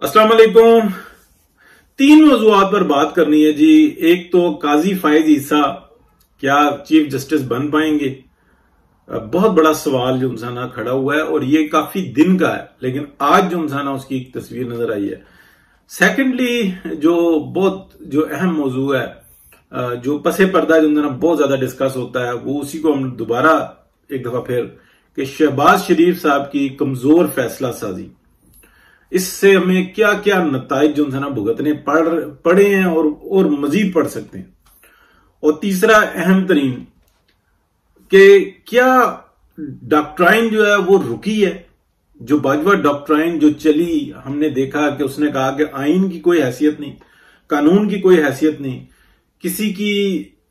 अस्सलाम वालेकुम। तीन मौजूआत पर बात करनी है जी। एक तो काजी फायज ईसा क्या चीफ जस्टिस बन पाएंगे, बहुत बड़ा सवाल जो इंसाना खड़ा हुआ है और ये काफी दिन का है, लेकिन आज जो इंसाना उसकी एक तस्वीर नजर आई है। सेकेंडली जो अहम मौजू है, जो पसे पर्दा जो इंसाना बहुत ज्यादा डिस्कस होता है, वो उसी को हम दोबारा एक दफा फिर कि शहबाज शरीफ साहब की कमजोर फैसला साजी, इससे हमें क्या क्या नताइज जो ना भुगतने पड़े हैं और मजीद पड़ सकते हैं। और तीसरा अहम तरीन कि क्या डॉक्ट्राइन जो है वो रुकी है। जो बाजवा डॉक्ट्राइन जो चली, हमने देखा कि उसने कहा कि आइन की कोई हैसियत नहीं, कानून की कोई हैसियत नहीं, किसी की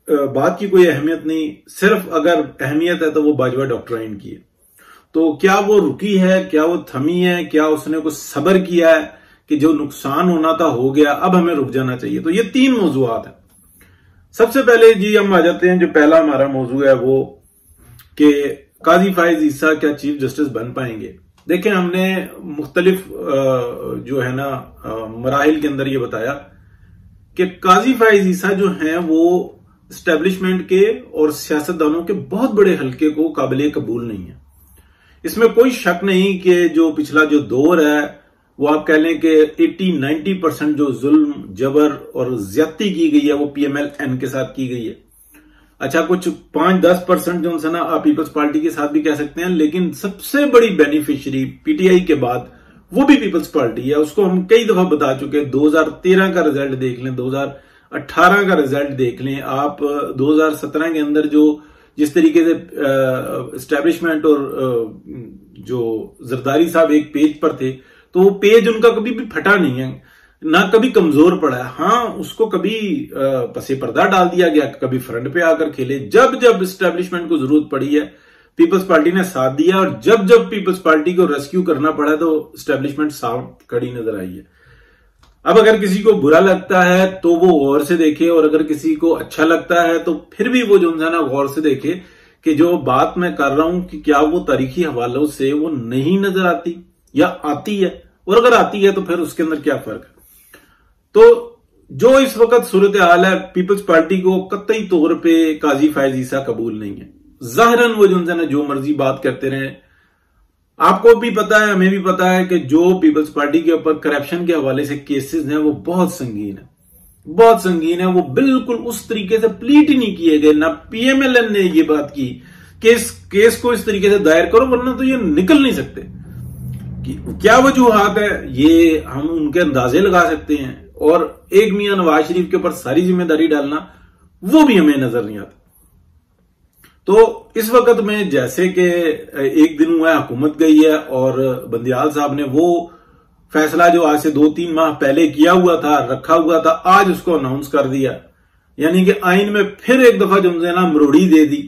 बात की कोई अहमियत नहीं, सिर्फ अगर अहमियत है तो वो बाजवा डॉक्ट्राइन की है। तो क्या वो रुकी है, क्या वो थमी है, क्या उसने कुछ सब्र किया है कि जो नुकसान होना था हो गया, अब हमें रुक जाना चाहिए। तो ये तीन मौजूआत है। सबसे पहले जी हम आ जाते हैं, जो पहला हमारा मौजू है वो कि काजी फायज ईसा क्या चीफ जस्टिस बन पाएंगे। देखें, हमने मुख्तलिफ जो है ना मराहिल के अंदर ये बताया कि काजी फायज ईसा जो है वो एस्टेब्लिशमेंट के और सियासतदानों के बहुत बड़े हल्के को काबिल कबूल नहीं है। इसमें कोई शक नहीं कि जो पिछला जो दौर है वो आप कह लें कि 80-90% जो जुल्म, जबर और ज्यादती की गई है वो PMLN के साथ की गई है। अच्छा, कुछ 5-10% जो है ना आप पीपल्स पार्टी के साथ भी कह सकते हैं, लेकिन सबसे बड़ी बेनिफिशियरी PTI के बाद वो भी पीपल्स पार्टी है। उसको हम कई दफा बता चुके हैं। 2013 का रिजल्ट देख लें, 2018 का रिजल्ट देख लें, आप 2017 के अंदर जो जिस तरीके से एस्टेब्लिशमेंट और जो जरदारी साहब एक पेज पर थे, तो वो पेज उनका कभी भी फटा नहीं है, ना कभी कमजोर पड़ा है। हाँ, उसको कभी पसे पर्दा डाल दिया गया, कभी फ्रंट पे आकर खेले। जब जब एस्टेब्लिशमेंट को जरूरत पड़ी है पीपल्स पार्टी ने साथ दिया, और जब जब पीपल्स पार्टी को रेस्क्यू करना पड़ा तो एस्टेब्लिशमेंट साथ खड़ी नजर आई है। अब अगर किसी को बुरा लगता है तो वो गौर से देखे, और अगर किसी को अच्छा लगता है तो फिर भी वो जो है ना गौर से देखे कि जो बात मैं कर रहा हूं कि क्या वो तारीखी हवालों से वो नहीं नजर आती या आती है, और अगर आती है तो फिर उसके अंदर क्या फर्क है। तो जो इस वक्त सूरत हाल है, पीपल्स पार्टी को कतई तौर पे काजी फायज ईसा कबूल नहीं है। जाहिरन वो जो है ना जो मर्जी बात करते रहे। आपको भी पता है, हमें भी पता है कि जो पीपल्स पार्टी के ऊपर करप्शन के हवाले से केसेस हैं वो बहुत संगीन है, बहुत संगीन है। वो बिल्कुल उस तरीके से प्लीट ही नहीं किए गए। ना PMLN ने ये बात की कि इस केस को इस तरीके से दायर करो वरना तो ये निकल नहीं सकते। कि क्या वजूहात है ये हम उनके अंदाजे लगा सकते हैं, और एक मियां नवाज शरीफ के ऊपर सारी जिम्मेदारी डालना वो भी हमें नजर नहीं आता। तो इस वक्त में जैसे कि एक दिन हुआ है, हुकूमत गई है और बंदियाल साहब ने वो फैसला जो आज से 2-3 माह पहले किया हुआ था, रखा हुआ था, आज उसको अनाउंस कर दिया। यानी कि आइन में फिर एक दफा जो है ना मरोड़ी दे दी।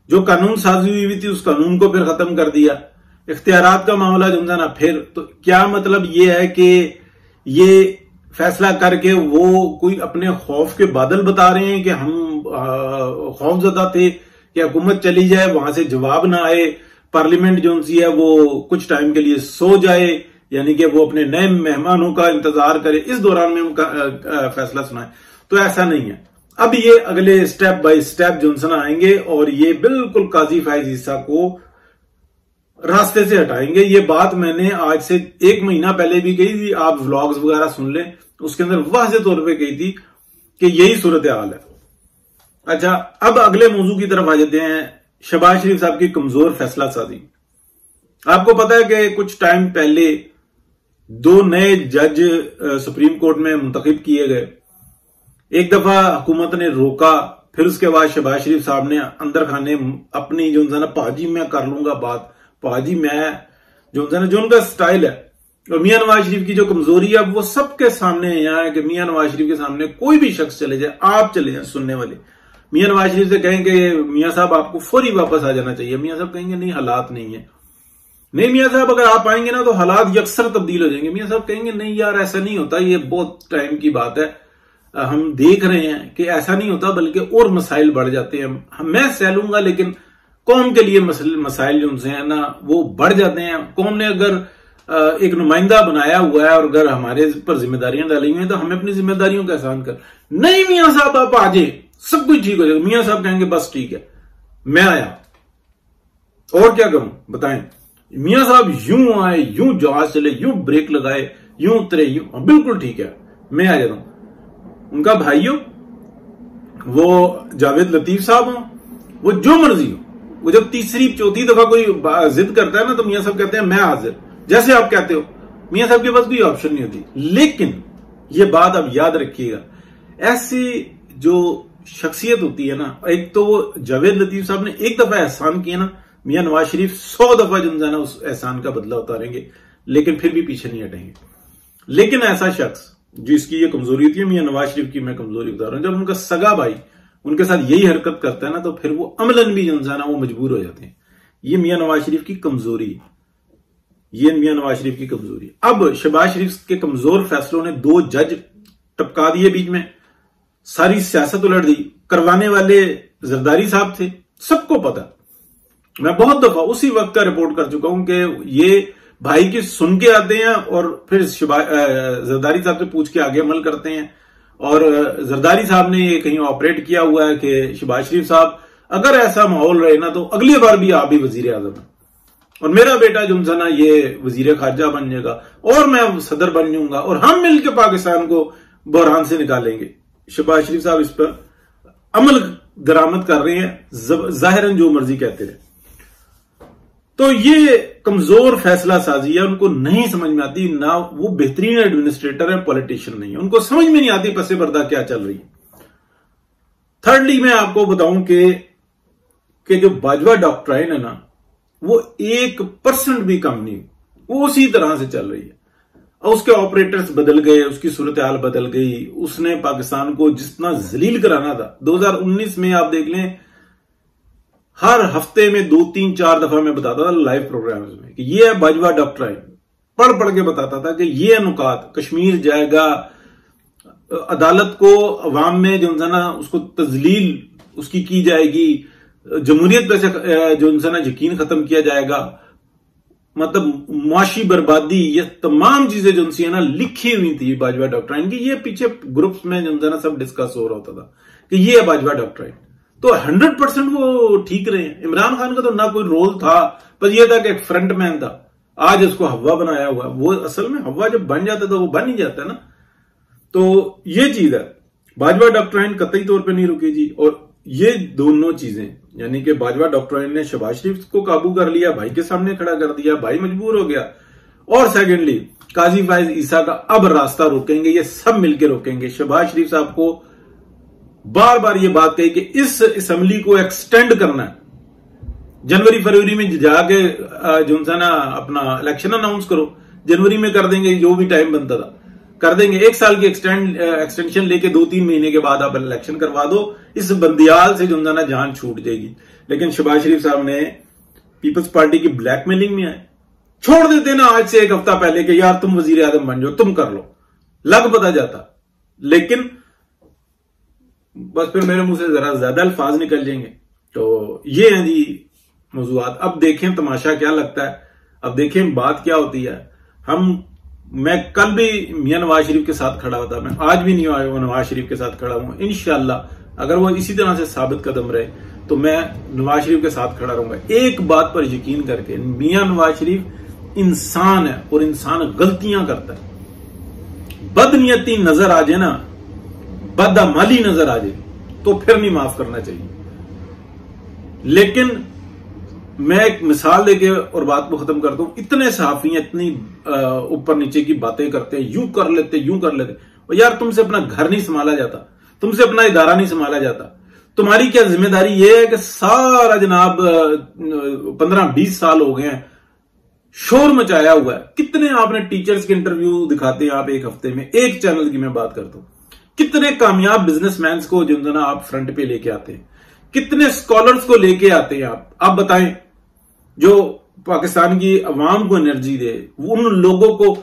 जो कानून साजी हुई थी उस कानून को फिर खत्म कर दिया। इख्तियारात का मामला जो है ना फिर, तो क्या मतलब ये है कि ये फैसला करके वो कोई अपने खौफ के बादल बता रहे हैं कि हम खौफजदा थे कि हुकूमत चली जाए, वहां से जवाब ना आए, पार्लियामेंट जो है वो कुछ टाइम के लिए सो जाए, यानी कि वो अपने नए मेहमानों का इंतजार करे, इस दौरान में उनका फैसला सुनाए। तो ऐसा नहीं है। अब ये अगले स्टेप बाय स्टेप जो आएंगे और ये बिल्कुल काजी फायज ईसा को रास्ते से हटाएंगे। ये बात मैंने आज से 1 महीना पहले भी कही थी, आप व्लॉग्स वगैरह सुन लें, उसके अंदर वाज़ेह तौर पे कही थी कि यही सूरत हाल है। अच्छा, अब अगले मौजू की तरफ आ जाते हैं, शहबाज शरीफ साहब की कमजोर फैसला साजी। आपको पता है कि कुछ टाइम पहले 2 नए जज सुप्रीम कोर्ट में मुंतखब किए गए। एक दफा हुकूमत ने रोका, फिर उसके बाद शहबाज शरीफ साहब ने अंदर खाने अपनी जो है ना पाजी मैं कर लूंगा बात, पाजी मैं जो है ना जो उनका स्टाइल है। और मियां नवाज शरीफ की जो कमजोरी है वो सबके सामने यहां है कि मियां नवाज शरीफ के सामने कोई भी शख्स चले जाए, आप चले जाए सुनने वाले, मियां नवाज शरीफ से कहेंगे मियां साहब आपको फौरी वापस आ जाना चाहिए, मियां साहब कहेंगे नहीं हालात नहीं है। नहीं मियां साहब अगर आप आएंगे ना तो हालात यकसर तब्दील हो जाएंगे। मियां साहब कहेंगे नहीं यार ऐसा नहीं होता, ये बहुत टाइम की बात है, हम देख रहे हैं कि ऐसा नहीं होता, बल्कि और मसाइल बढ़ जाते हैं। मैं सह लूंगा लेकिन कौम के लिए मसाइल जो उनसे है ना वो बढ़ जाते हैं। कौम ने अगर एक नुमाइंदा बनाया हुआ है और अगर हमारे पर जिम्मेदारियां डाली हुई हैं तो हमें अपनी जिम्मेदारियों का एहसान कर। नहीं मियां साहब आप आ जाए, सब कुछ ठीक हो जाएगा। मियां साहब कहेंगे बस ठीक है, मैं आया, और क्या करूं बताएं। मियां साहब यूं आए, यूं जहाज चले, यूं ब्रेक लगाए, यूं उतरे, यूं बिल्कुल ठीक है, मैं आ जाता हूं। उनका भाइयों, वो जावेद लतीफ साहब हो, वो जो मर्जी हो, वो जब तीसरी चौथी दफा कोई जिद करता है ना तो मियां साहब कहते हैं मैं हाजिर, जैसे आप कहते हो। मियां साहब के पास कोई ऑप्शन नहीं होती। लेकिन ये बात आप याद रखिएगा, ऐसी जो शख्सियत होती है ना, एक तो वो जावेद लतीफ साहब ने एक दफा एहसान किया ना, मियां नवाज शरीफ 100 दफा जो है ना उस एहसान का बदला उतारेंगे, लेकिन फिर भी पीछे नहीं हटेंगे। लेकिन ऐसा शख्स जिसकी ये कमजोरी होती है, मियां नवाज शरीफ की मैं कमजोरी बता रहा हूं, जब उनका सगा भाई उनके साथ यही हरकत करता है ना तो फिर वो अमलन भी जो है ना वो मजबूर हो जाते हैं। ये मियां नवाज शरीफ की कमजोरी है, ये मियां नवाज शरीफ की कमजोरी है। अब शहबाज शरीफ के कमजोर फैसलों ने 2 जज टपका दिए बीच में, सारी सियासत उलट दी। करवाने वाले जरदारी साहब थे, सबको पता। मैं बहुत दफा उसी वक्त का रिपोर्ट कर चुका हूं कि ये भाई की सुन के आते हैं और फिर जरदारी साहब से पूछ के आगे अमल करते हैं। और जरदारी साहब ने कहीं ऑपरेट किया हुआ है कि शहबाज शरीफ साहब अगर ऐसा माहौल रहे ना तो अगली बार भी आप ही वजीर आजम हैं और मेरा बेटा जो है ना ये वजीर खारजा बन जाएगा और मैं सदर बन जाऊंगा और हम मिलकर पाकिस्तान को बहरान से निकालेंगे। शहबाज शरीफ साहब इस पर अमल दरामद कर रहे हैं, जाहिरन जो मर्जी कहते रहे। तो ये कमजोर फैसला साजी है, उनको नहीं समझ में आती ना। वो बेहतरीन एडमिनिस्ट्रेटर है, पॉलिटिशियन नहीं है, उनको समझ में नहीं आती पसे पर्दा क्या चल रही है। थर्डली मैं आपको बताऊं कि जो बाजवा डॉक्ट्राइन है ना वो 1% भी कम नहीं, वो उसी तरह से चल रही है। और उसके ऑपरेटर्स बदल गए, उसकी सूरत हाल बदल गई। उसने पाकिस्तान को जितना जलील कराना था 2019 में आप देख लें, हर हफ्ते में 2, 3, 4 दफा मैं बताता था लाइव प्रोग्राम्स में कि ये है बाजवा डॉक्ट्राइन, पढ़ पढ़ के बताता था कि ये अनुकात कश्मीर जाएगा, अदालत को अवाम में जो है ना उसको तजलील उसकी की जाएगी, जमहूरियत पे से जो है ना यकीन खत्म किया जाएगा, मतलब मुआशी बर्बादी, ये तमाम चीजें जो है ना लिखी हुई थी बाजवा डॉक्ट्राइन की। ये पीछे ग्रुप्स में जो है ना सब डिस्कस हो रहा होता था कि ये है बाजवा डॉक्ट्राइन। तो 100% वो ठीक रहे हैं। इमरान खान का तो ना कोई रोल था, बस ये था कि एक फ्रंट मैन था। आज उसको हवा बनाया हुआ, वो असल में हवा जब बन जाता तो वो बन ही जाता है ना। तो ये चीज है, बाजवा डॉक्ट्राइन कतई तौर पे नहीं रुकी जी। और ये दोनों चीजें, यानी कि बाजवा डॉक्ट्राइन ने शहबाज शरीफ को काबू कर लिया, भाई के सामने खड़ा कर दिया, भाई मजबूर हो गया। और सेकेंडली काजी फायज ईसा का अब रास्ता रोकेंगे, ये सब मिलकर रोकेंगे। शहबाज शरीफ साहब को बार बार ये बात कही कि इस असेंबली को एक्सटेंड करना है, जनवरी फरवरी में जाके जो है ना अपना इलेक्शन अनाउंस करो, जनवरी में कर देंगे, जो भी टाइम बनता था कर देंगे। 1 साल की एक्सटेंशन लेके 2-3 महीने के बाद आप इलेक्शन करवा दो, इस बंदियाल से जो है ना जान छूट जाएगी। लेकिन शहबाज शरीफ साहब ने पीपल्स पार्टी की ब्लैकमेलिंग में आए, छोड़ देते ना आज से 1 हफ्ता पहले कि यार तुम वजीर आजम बन जाओ, तुम कर लो, लग पता जाता। लेकिन बस फिर मेरे मुंह से जरा ज्यादा अल्फाज निकल जाएंगे। तो ये है जी मौजूआत। अब देखें तमाशा क्या लगता है, अब देखें बात क्या होती है। मैं कल भी मियां नवाज शरीफ के साथ खड़ा होता, मैं आज भी नहीं नवाज शरीफ के साथ खड़ा हूं। इंशाअल्लाह अगर वो इसी तरह से साबित कदम रहे तो मैं नवाज शरीफ के साथ खड़ा रहूंगा। एक बात पर यकीन करके, मियां नवाज शरीफ इंसान है और इंसान गलतियां करता है। बदनीयती नजर आ जाए ना, बदअमली नजर आ जाए तो फिर नहीं माफ करना चाहिए। लेकिन मैं एक मिसाल देके और बात को खत्म करता हूं। इतने सहाफी इतनी ऊपर नीचे की बातें करते हैं, यूं कर लेते यूं कर लेते। और यार तुमसे अपना घर नहीं संभाला जाता, तुमसे अपना इदारा नहीं संभाला जाता। तुम्हारी क्या जिम्मेदारी यह है कि सारा जनाब 15-20 साल हो गए हैं शोर मचाया हुआ है। कितने आपने टीचर्स के इंटरव्यू दिखाते हैं आप एक हफ्ते में, एक चैनल की मैं बात करता हूं। कितने कामयाब बिजनेसमैन को जो है ना आप फ्रंट पे लेके आते हैं, कितने स्कॉलर्स को लेके आते हैं आप बताएं, जो पाकिस्तान की अवाम को एनर्जी दे। उन लोगों को,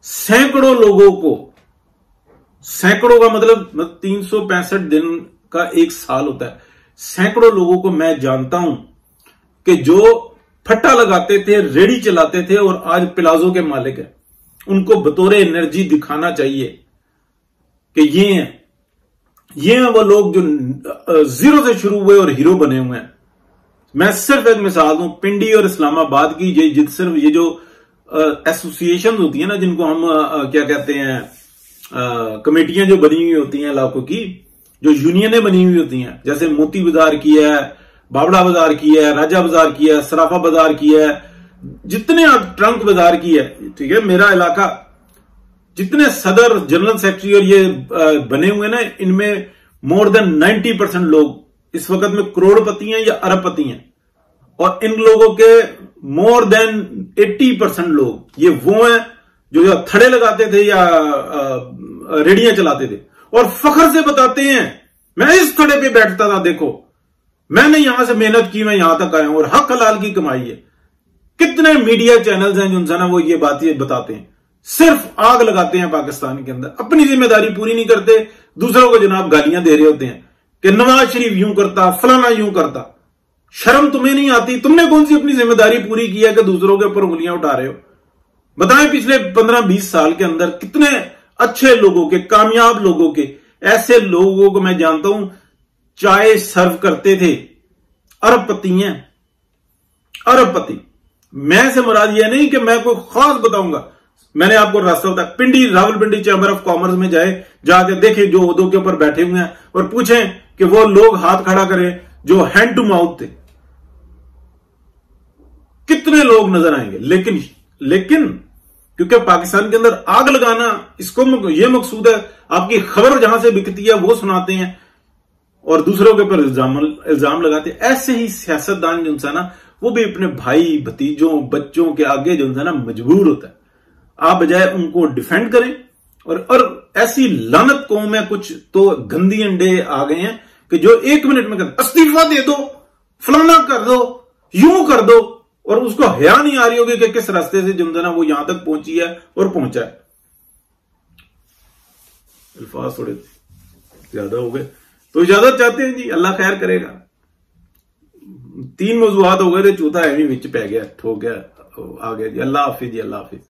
सैकड़ों लोगों को, सैकड़ों का मतलब 365 दिन का 1 साल होता है। सैकड़ों लोगों को मैं जानता हूं कि जो फट्टा लगाते थे, रेडी चलाते थे और आज प्लाजो के मालिक है। उनको बतौर एनर्जी दिखाना चाहिए कि ये हैं वो लोग जो जीरो से शुरू हुए और हीरो बने हुए हैं। मैं सिर्फ एक मिसाल दूं, पिंडी और इस्लामाबाद की सिर्फ ये जो एसोसिएशन होती है ना, जिनको हम क्या कहते हैं, कमेटियां जो बनी हुई होती हैं इलाकों की, जो यूनियनें बनी हुई होती हैं, जैसे मोती बाजार की है, बावड़ा बाजार की है, राजा बाजार की है, सराफा बाजार की है, जितने आप ट्रंक बाजार की है, ठीक है, मेरा इलाका, जितने सदर, जनरल सेक्रेटरी और ये बने हुए ना, इनमें मोर देन 90% लोग इस वक्त में करोड़पति हैं या अरबपति हैं। और इन लोगों के मोर देन 80% लोग ये वो हैं जो थड़े लगाते थे या रेडियां चलाते थे और फख्र से बताते हैं, मैं इस थड़े पे बैठता था, देखो मैंने यहां से मेहनत की, मैं यहां तक आया हूं और हक हलाल की कमाई है। कितने मीडिया चैनल्स हैं जिनसे ना वो ये बातें बताते हैं, सिर्फ आग लगाते हैं पाकिस्तान के अंदर, अपनी जिम्मेदारी पूरी नहीं करते, दूसरों को जनाब गालियां दे रहे होते हैं कि नवाज शरीफ यूं करता, फलाना यूं करता। शर्म तुम्हें नहीं आती? तुमने कौन सी अपनी जिम्मेदारी पूरी की है कि दूसरों के ऊपर उंगलियां उठा रहे हो? बताएं पिछले 15-20 साल के अंदर कितने अच्छे लोगों के, कामयाब लोगों के, ऐसे लोगों को मैं जानता हूं चाय सर्व करते थे, अरबपति हैं, अरबपति। मैं से मुराद यह नहीं कि मैं कोई खास बताऊंगा, मैंने आपको रास्ता बताया। पिंडी, रावलपिंडी चैंबर ऑफ कॉमर्स में जाके देखें जो ओहदों के ऊपर बैठे हुए हैं और पूछें कि वो लोग हाथ खड़ा करें जो हैंड टू माउथ थे, कितने लोग नजर आएंगे। लेकिन क्योंकि पाकिस्तान के अंदर आग लगाना, इसको ये मकसूद है, आपकी खबर जहां से बिकती है वो सुनाते हैं और दूसरों के ऊपर इल्जाम लगाते हैं। ऐसे ही सियासतदान जो है ना, वो भी अपने भाई, भतीजों, बच्चों के आगे जो है ना मजबूर होता है। आप बजाय उनको डिफेंड करें। और ऐसी लानत कौम में कुछ तो गंदी अंडे आ गए हैं कि जो 1 मिनट में कहते इस्तीफा दे दो, फलाना कर दो, यूं कर दो, और उसको हया नहीं आ रही होगी कि किस रास्ते से जो ना वो यहां तक पहुंची है और पहुंचा है। अल्फाज थोड़े ज्यादा हो गए तो इजाजत चाहते हैं जी, अल्लाह खैर करेगा। 3 मौजूआत हो गए थे, चौथा एवी विच पै गया, ठोक गया, आ गया जी। अल्लाह हाफिज जी, अल्लाह हाफिज।